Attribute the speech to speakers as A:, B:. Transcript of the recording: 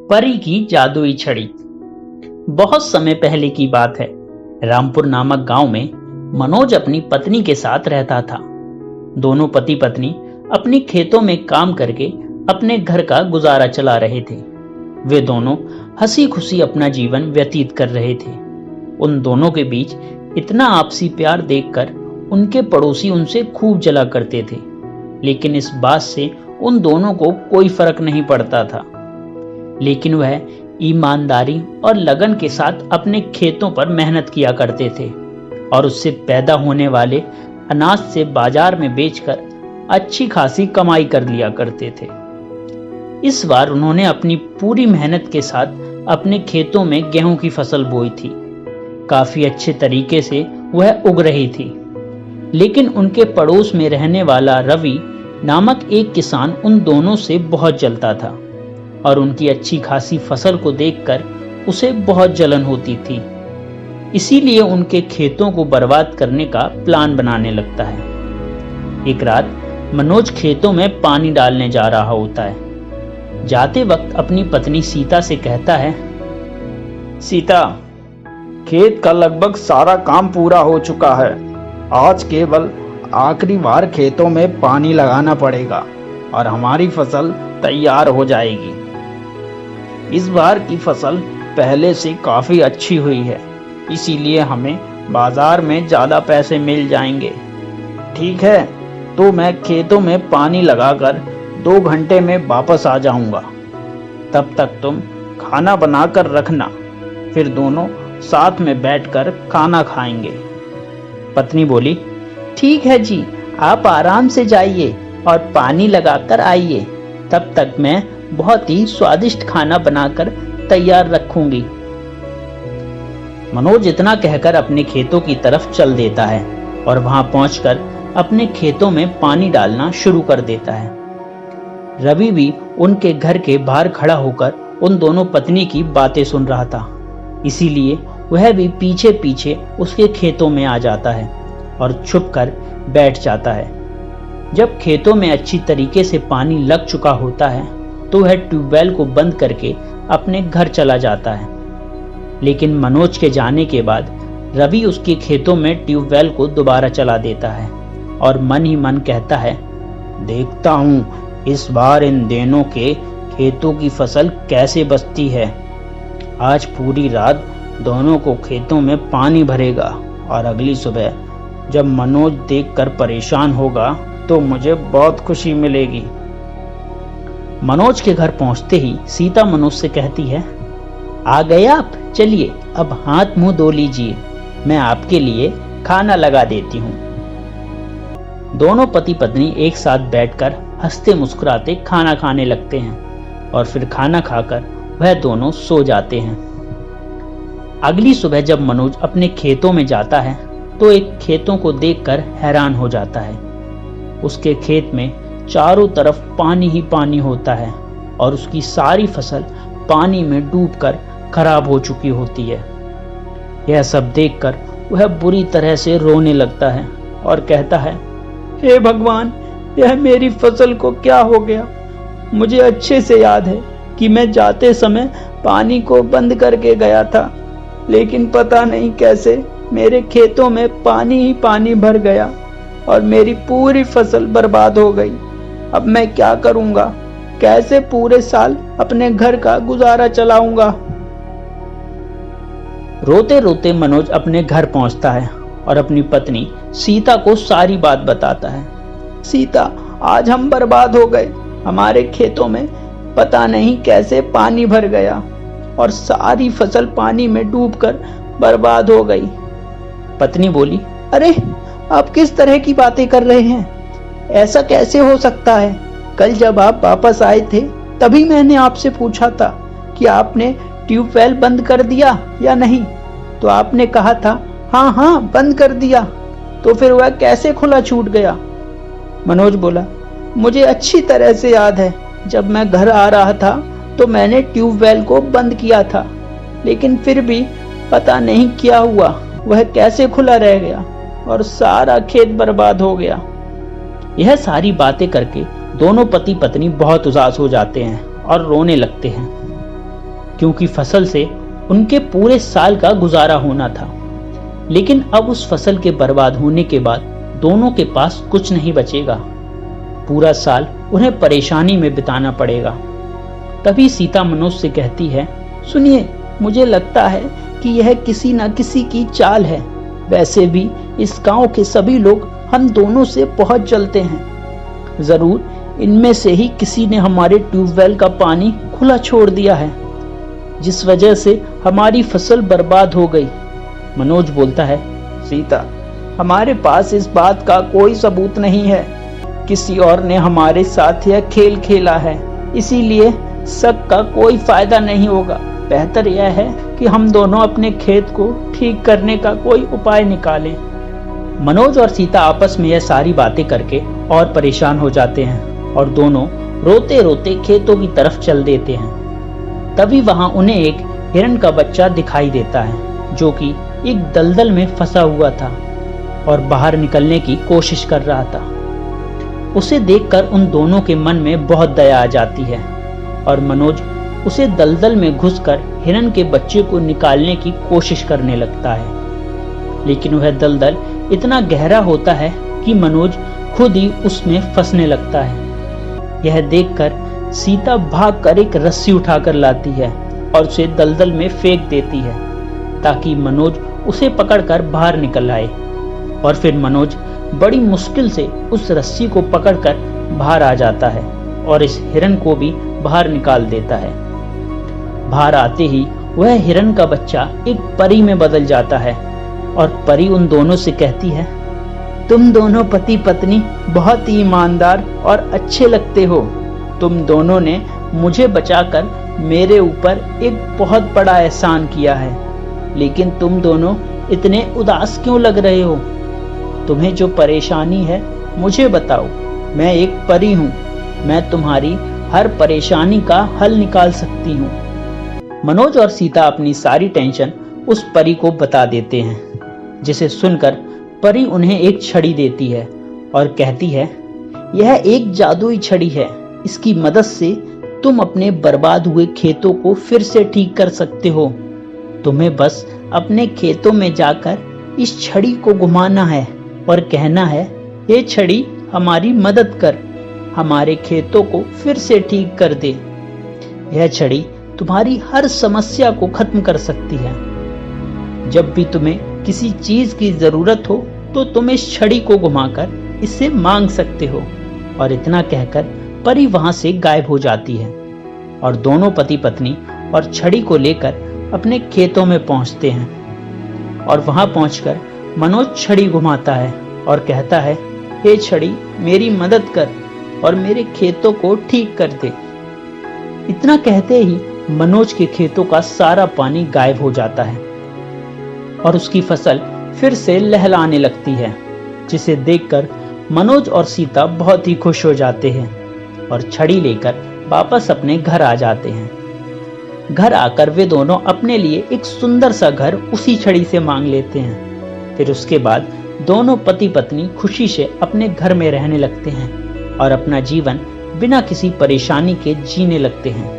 A: परी की जादुई छड़ी। बहुत समय पहले की बात है। रामपुर नामक गांव में मनोज अपनी पत्नी के साथ रहता था। दोनों पति पत्नी अपनी खेतों में काम करके अपने घर का गुजारा चला रहे थे। वे दोनों हंसी खुशी अपना जीवन व्यतीत कर रहे थे। उन दोनों के बीच इतना आपसी प्यार देखकर उनके पड़ोसी उनसे खूब जला करते थे, लेकिन इस बात से उन दोनों को कोई फर्क नहीं पड़ता था। लेकिन वह ईमानदारी और लगन के साथ अपने खेतों पर मेहनत किया करते थे और उससे पैदा होने वाले अनाज से बाजार में बेचकर अच्छी खासी कमाई कर लिया करते थे। इस बार उन्होंने अपनी पूरी मेहनत के साथ अपने खेतों में गेहूं की फसल बोई थी। काफी अच्छे तरीके से वह उग रही थी, लेकिन उनके पड़ोस में रहने वाला रवि नामक एक किसान उन दोनों से बहुत जलता था और उनकी अच्छी खासी फसल को देखकर उसे बहुत जलन होती थी। इसीलिए उनके खेतों को बर्बाद करने का प्लान बनाने लगता है। एक रात मनोज खेतों में पानी डालने जा रहा होता है। जाते वक्त अपनी पत्नी सीता से कहता है,
B: सीता, खेत का लगभग सारा काम पूरा हो चुका है। आज केवल आखिरी बार खेतों में पानी लगाना पड़ेगा और हमारी फसल तैयार हो जाएगी। इस बार की फसल पहले से काफी अच्छी हुई है, इसीलिए हमें बाजार में ज्यादा पैसे मिल जाएंगे। ठीक है, तो मैं खेतों में पानी लगाकर 2 घंटे में वापस आ जाऊंगा। तब तक तुम खाना बनाकर रखना, फिर दोनों साथ में बैठकर खाना खाएंगे।
A: पत्नी बोली, ठीक है जी, आप आराम से जाइए और पानी लगाकर आइए। तब तक मैं बहुत ही स्वादिष्ट खाना बनाकर तैयार रखूंगी। मनोज इतना कहकर अपने खेतों की तरफ चल देता है और वहां पहुंचकर अपने खेतों में पानी डालना शुरू कर देता है। रवि भी उनके घर के बाहर खड़ा होकर उन दोनों पत्नी की बातें सुन रहा था, इसीलिए वह भी पीछे पीछे उसके खेतों में आ जाता है और छुपकर बैठ जाता है। जब खेतों में अच्छी तरीके से पानी लग चुका होता है तो वह ट्यूबवेल को बंद करके अपने घर चला जाता है। लेकिन मनोज के जाने के बाद रवि उसके खेतों में ट्यूबवेल को दोबारा चला देता है और मन ही मन कहता है, देखता हूँ इस बार इन दोनों के खेतों की फसल कैसे बचती है। आज पूरी रात दोनों को खेतों में पानी भरेगा और अगली सुबह जब मनोज देखकर परेशान होगा तो मुझे बहुत खुशी मिलेगी। मनोज के घर पहुंचते ही सीता मनोज से कहती है, आ गए आप, चलिए अब हाथ मुंह धो लीजिए, मैं आपके लिए खाना लगा देती हूँ। दोनों पति पत्नी एक साथ बैठकर हंसते मुस्कुराते खाना खाने लगते हैं और फिर खाना खाकर वह दोनों सो जाते हैं। अगली सुबह जब मनोज अपने खेतों में जाता है तो एक खेतों को देखकर हैरान हो जाता है। उसके खेत में चारों तरफ पानी ही पानी होता है और उसकी सारी फसल पानी में डूबकर खराब हो चुकी होती है। यह सब देखकर वह बुरी तरह से रोने लगता है और कहता है, हे भगवान, यह मेरी फसल को क्या हो गया। मुझे अच्छे से याद है कि मैं जाते समय पानी को बंद करके गया था, लेकिन पता नहीं कैसे मेरे खेतों में पानी ही पानी भर गया और मेरी पूरी फसल बर्बाद हो गई। अब मैं क्या करूंगा, कैसे पूरे साल अपने घर का गुजारा चलाऊंगा। रोते रोते मनोज अपने घर पहुंचता है और अपनी पत्नी सीता को सारी बात बताता है। सीता, आज हम बर्बाद हो गए। हमारे खेतों में पता नहीं कैसे पानी भर गया और सारी फसल पानी में डूबकर बर्बाद हो गई। पत्नी बोली, अरे आप किस तरह की बातें कर रहे हैं, ऐसा कैसे हो सकता है। कल जब आप वापस आए थे तभी मैंने आपसे पूछा था कि आपने ट्यूबवेल बंद कर दिया या नहीं, तो आपने कहा था हाँ बंद कर दिया। तो फिर वह कैसे खुला छूट गया। मनोज बोला, मुझे अच्छी तरह से याद है, जब मैं घर आ रहा था तो मैंने ट्यूबवेल को बंद किया था, लेकिन फिर भी पता नहीं क्या हुआ, वह कैसे खुला रह गया और सारा खेत बर्बाद हो गया। यह सारी बातें करके दोनों पति पत्नी बहुत उदास हो जाते हैं और रोने लगते हैं। क्योंकि फसल से उनके पूरे साल का गुजारा होना था। लेकिन अब उस फसल के बर्बाद होने के बाद दोनों के पास कुछ नहीं बचेगा। पूरा साल उन्हें परेशानी में बिताना पड़ेगा। तभी सीता मनोज से कहती है, सुनिए, मुझे लगता है कि यह किसी न किसी की चाल है। वैसे भी इस गांव के सभी लोग हम दोनों से बहुत जलते हैं। जरूर इनमें से ही किसी ने हमारे ट्यूबवेल का पानी खुला छोड़ दिया है, जिस वजह से हमारी फसल बर्बाद हो गई। मनोज बोलता है, सीता, हमारे पास इस बात का कोई सबूत नहीं है। किसी और ने हमारे साथ यह खेल खेला है, इसीलिए शक का कोई फायदा नहीं होगा। बेहतर यह है कि हम दोनों अपने खेत को ठीक करने का कोई उपाय निकालें। मनोज और सीता आपस में यह सारी बातें करके और परेशान हो जाते हैं और दोनों रोते रोते खेतों की तरफ चल देते हैं। तभी वहां उन्हें एक हिरण का बच्चा दिखाई देता है, जो कि एक दलदल में फंसा हुआ था और बाहर निकलने की कोशिश कर रहा था। उसे देखकर उन दोनों के मन में बहुत दया आ जाती है और मनोज उसे दलदल में घुसकर हिरण के बच्चे को निकालने की कोशिश करने लगता है। लेकिन वह दलदल इतना गहरा होता है कि मनोज खुद ही उसमें फंसने लगता है। यह देखकर सीता भागकर एक रस्सी उठाकर लाती है और उसे दलदल में फेंक देती है, ताकि मनोज उसे पकड़कर बाहर निकल आए। और फिर मनोज बड़ी मुश्किल से उस रस्सी को पकड़कर बाहर आ जाता है और इस हिरण को भी बाहर निकाल देता है। बाहर आते ही वह हिरण का बच्चा एक परी में बदल जाता है और परी उन दोनों से कहती है, तुम दोनों पति पत्नी बहुत ही ईमानदार और अच्छे लगते हो। तुम दोनों ने मुझे बचाकर मेरे ऊपर एक बहुत बड़ा एहसान किया है, लेकिन तुम दोनों इतने उदास क्यों लग रहे हो? तुम्हें जो परेशानी है मुझे बताओ। मैं एक परी हूँ, मैं तुम्हारी हर परेशानी का हल निकाल सकती हूँ। मनोज और सीता अपनी सारी टेंशन उस परी को बता देते हैं, जिसे सुनकर परी उन्हें एक छड़ी देती है और कहती है, यह एक जादुई छड़ी है। इसकी मदद से तुम अपने बर्बाद हुए खेतों को फिर से ठीक कर सकते हो। तुम्हें बस अपने खेतों में जाकर इस छड़ी को घुमाना है और कहना है, ये छड़ी हमारी मदद कर, हमारे खेतों को फिर से ठीक कर दे। यह छड़ी तुम्हारी हर समस्या को खत्म कर सकती है। जब भी तुम्हें किसी चीज की जरूरत हो तो तुम इस छड़ी को घुमाकर इससे मांग सकते हो। और इतना कहकर परी वहां से गायब हो जाती है और दोनों पति पत्नी और छड़ी को लेकर अपने खेतों में पहुंचते हैं। और वहां पहुंचकर मनोज छड़ी घुमाता है और कहता है, हे छड़ी, मेरी मदद कर और मेरे खेतों को ठीक कर दे। इतना कहते ही मनोज के खेतों का सारा पानी गायब हो जाता है और उसकी फसल फिर से लहलाने लगती है, जिसे देखकर मनोज और सीता बहुत ही खुश हो जाते हैं और छड़ी लेकर वापस अपने घर आ जाते हैं। घर आकर वे दोनों अपने लिए एक सुंदर सा घर उसी छड़ी से मांग लेते हैं। फिर उसके बाद दोनों पति पत्नी खुशी से अपने घर में रहने लगते हैं और अपना जीवन बिना किसी परेशानी के जीने लगते हैं।